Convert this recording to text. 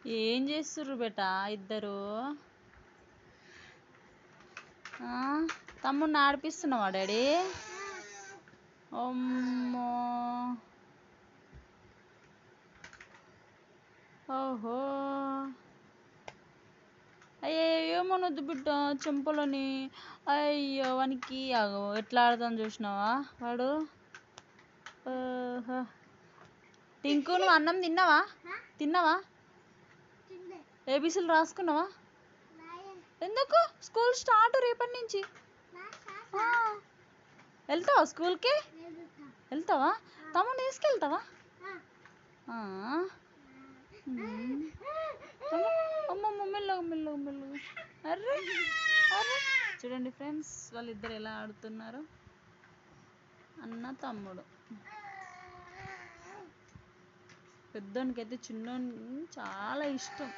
ఏం చేస్తుర్రు బేటా ఇద్దరు? తమ్ముడిని ఆడిపిస్తున్నావా డాడీ? అమ్మో, ఓహో, అయ్యో మనొద్దు బిడ్డ చెంపలని. అయ్యో వానికి ఎట్లా ఆడతాను చూసినావా వాడు. టింకు నువ్వు అన్నం తిన్నావా? ఏబీసీలు రాసుకున్నావా? ఎందుకు? స్కూల్ స్టార్ట్ రేపటి నుంచి. వెళ్తావా స్కూల్కి? వెళ్తావా? తమ్ముడు తీసుకెళ్తావా? అమ్మమ్మ మెల్లగా మెల్లగా మెల్లగా. అర్రే అర్రే, చూడండి ఫ్రెండ్స్ వాళ్ళిద్దరు ఎలా ఆడుతున్నారు, అన్న తమ్ముడు. పెద్దోనికైతే చిన్నోని చాలా ఇష్టం.